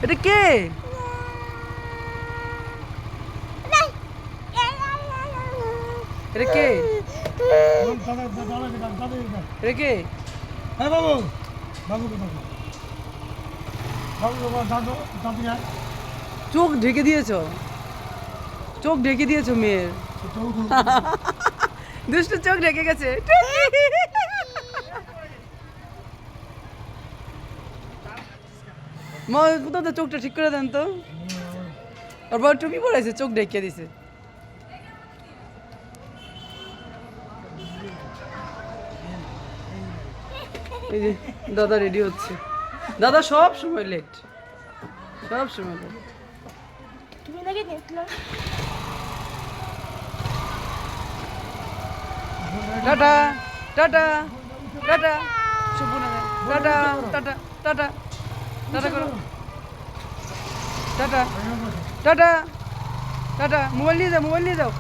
এটা কে? এটা কে? এটা কে? হ্যাঁ বাবু, বাবু বাবু দাদু দাদু যায়। চোখ ঢেকে দিয়েছো, চোখ ঢেকে দিয়েছো মেয়ের। দুষ্টু চোখ ঢেকে গেছে। মা কোথাও তো চোখটা ঠিক করে দেন তো। আর বড় টুপি পড়েছে, চোখ ঢেকে দিছে। এই যে দাদা রেডি হচ্ছে। দাদা সব সময় লেট, সব সময় লেট। তুমি নাকি দেখলো টাটা টাটা টাটা, শুভ না, টাটা টাটা টাটা টাটা করো, টাটা টাটা টাটা। মোবাইল নিয়ে যাও, মোবাইল নিয়ে যাও।